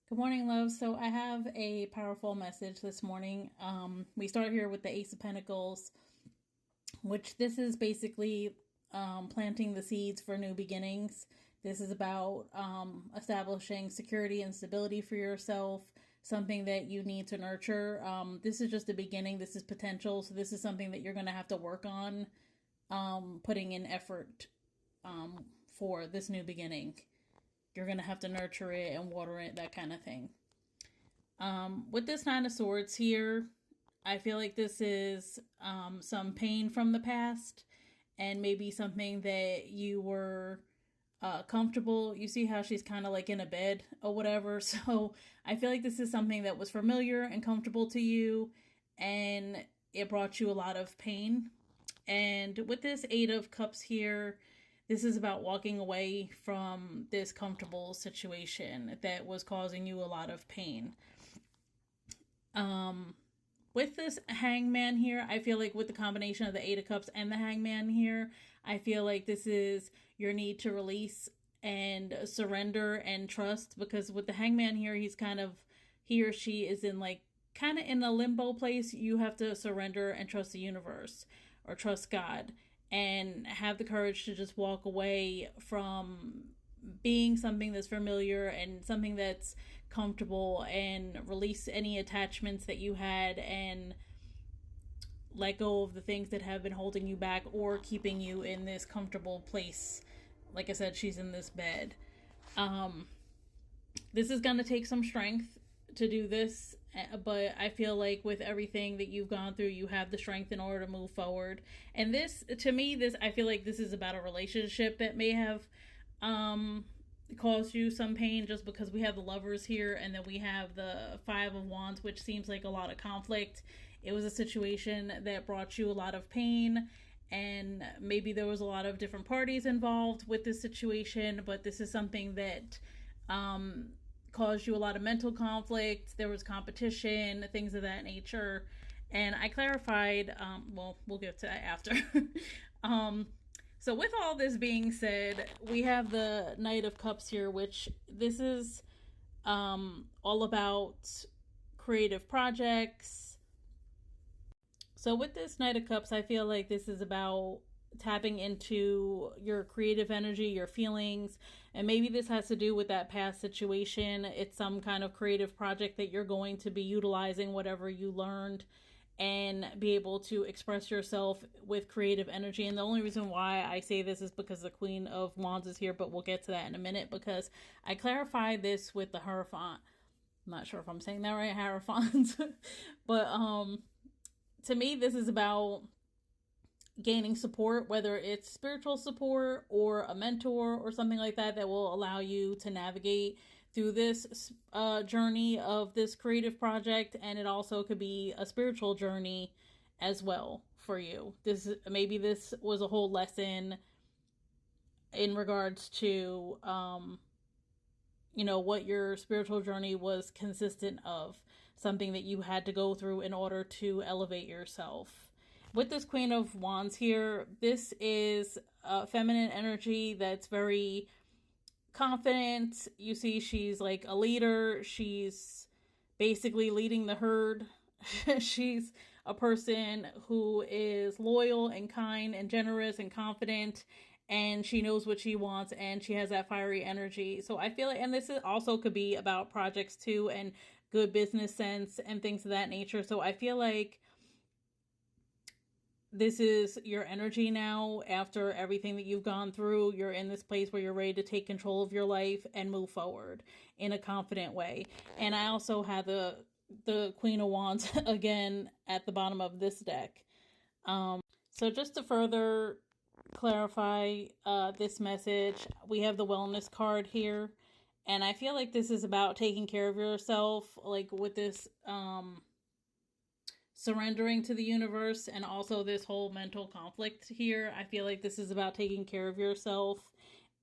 Good morning, love. So I have a powerful message this morning. We start here with the Ace of Pentacles, which this is basically planting the seeds for new beginnings. This is about establishing security and stability for yourself, something that you need to nurture. This is just the beginning. This is potential. So this is something that you're going to have to work on, putting in effort for this new beginning. You're going to have to nurture it and water it, that kind of thing. With this Nine of Swords here, I feel like this is some pain from the past and maybe something that you were comfortable. You see how she's kind of like in a bed or whatever. So I feel like this is something that was familiar and comfortable to you and it brought you a lot of pain. And with this Eight of Cups here, this is about walking away from this comfortable situation that was causing you a lot of pain. With this Hangman here, I feel like with the combination of the Eight of Cups and the Hangman here, I feel like this is your need to release and surrender and trust, because with the Hangman here, he or she is in like kind of in a limbo place. You have to surrender and trust the universe or trust God and have the courage to just walk away from being something that's familiar and something that's comfortable and release any attachments that you had and let go of the things that have been holding you back or keeping you in this comfortable place. Like I said, she's in this bed. This is going to take some strength to do this, but I feel like with everything that you've gone through, you have the strength in order to move forward. And this, to me, I feel like this is about a relationship that may have caused you some pain, just because we have the Lovers here and then we have the Five of Wands, which seems like a lot of conflict. It was a situation that brought you a lot of pain, and maybe there was a lot of different parties involved with this situation, but this is something that caused you a lot of mental conflict. There was competition, things of that nature. And I clarified, well, we'll get to that after. So with all this being said, we have the Knight of Cups here, which this is all about creative projects. So with this Knight of Cups, I feel like this is about tapping into your creative energy, your feelings, and maybe this has to do with that past situation. It's some kind of creative project that you're going to be utilizing whatever you learned and be able to express yourself with creative energy. And the only reason why I say this is because the Queen of Wands is here, but we'll get to that in a minute, because I clarified this with the Hierophant. I'm not sure if I'm saying that right, Hierophant. But to me, this is about gaining support, whether it's spiritual support or a mentor or something like that, that will allow you to navigate through this journey of this creative project. And it also could be a spiritual journey as well for you. This was a whole lesson in regards to what your spiritual journey was consistent of, something that you had to go through in order to elevate yourself. With this Queen of Wands here, this is feminine energy that's very confident. You see, she's like a leader. She's basically leading the herd. She's a person who is loyal and kind and generous and confident, and she knows what she wants, and she has that fiery energy. So I feel like, and this also could be about projects too, and good business sense and things of that nature. So I feel like this is your energy now. After everything that you've gone through, you're in this place where you're ready to take control of your life and move forward in a confident way. And I also have the Queen of Wands again at the bottom of this deck. So just to further clarify this message, we have the Wellness card here. And I feel like this is about taking care of yourself, like with this surrendering to the universe, and also this whole mental conflict here. I feel like this is about taking care of yourself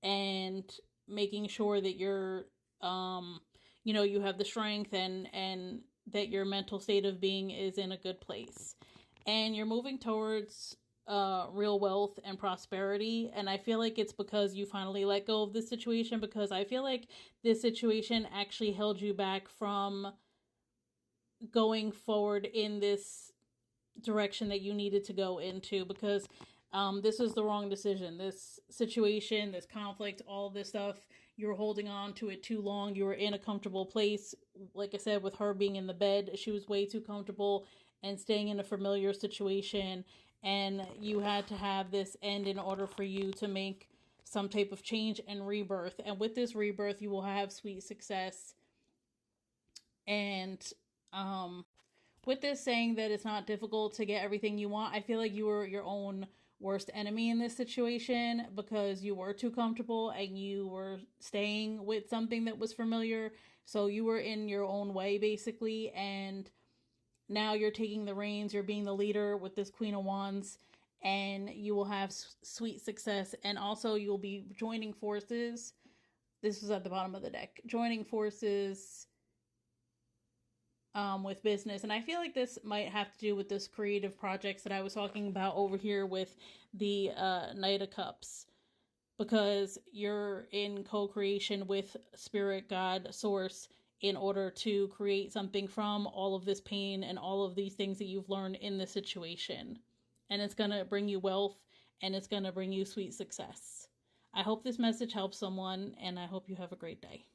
and making sure that you're you have the strength and that your mental state of being is in a good place, and you're moving towards real wealth and prosperity. And I feel like it's because you finally let go of this situation, because I feel like this situation actually held you back from going forward in this direction that you needed to go into, because this was the wrong decision. This situation, this conflict, all of this stuff, you were holding on to it too long. You were in a comfortable place. Like I said, with her being in the bed, she was way too comfortable and staying in a familiar situation. And you had to have this end in order for you to make some type of change and rebirth. And with this rebirth, you will have sweet success. And with this saying that it's not difficult to get everything you want, I feel like you were your own worst enemy in this situation, because you were too comfortable and you were staying with something that was familiar. So you were in your own way, basically. And now you're taking the reins, you're being the leader with this Queen of Wands, and you will have sweet success. And also, you'll be joining forces. This was at the bottom of the deck. Joining forces with business. And I feel like this might have to do with this creative projects that I was talking about over here with the Knight of Cups, because you're in co-creation with Spirit, God, Source, in order to create something from all of this pain and all of these things that you've learned in this situation. And it's going to bring you wealth, and it's going to bring you sweet success. I hope this message helps someone, and I hope you have a great day.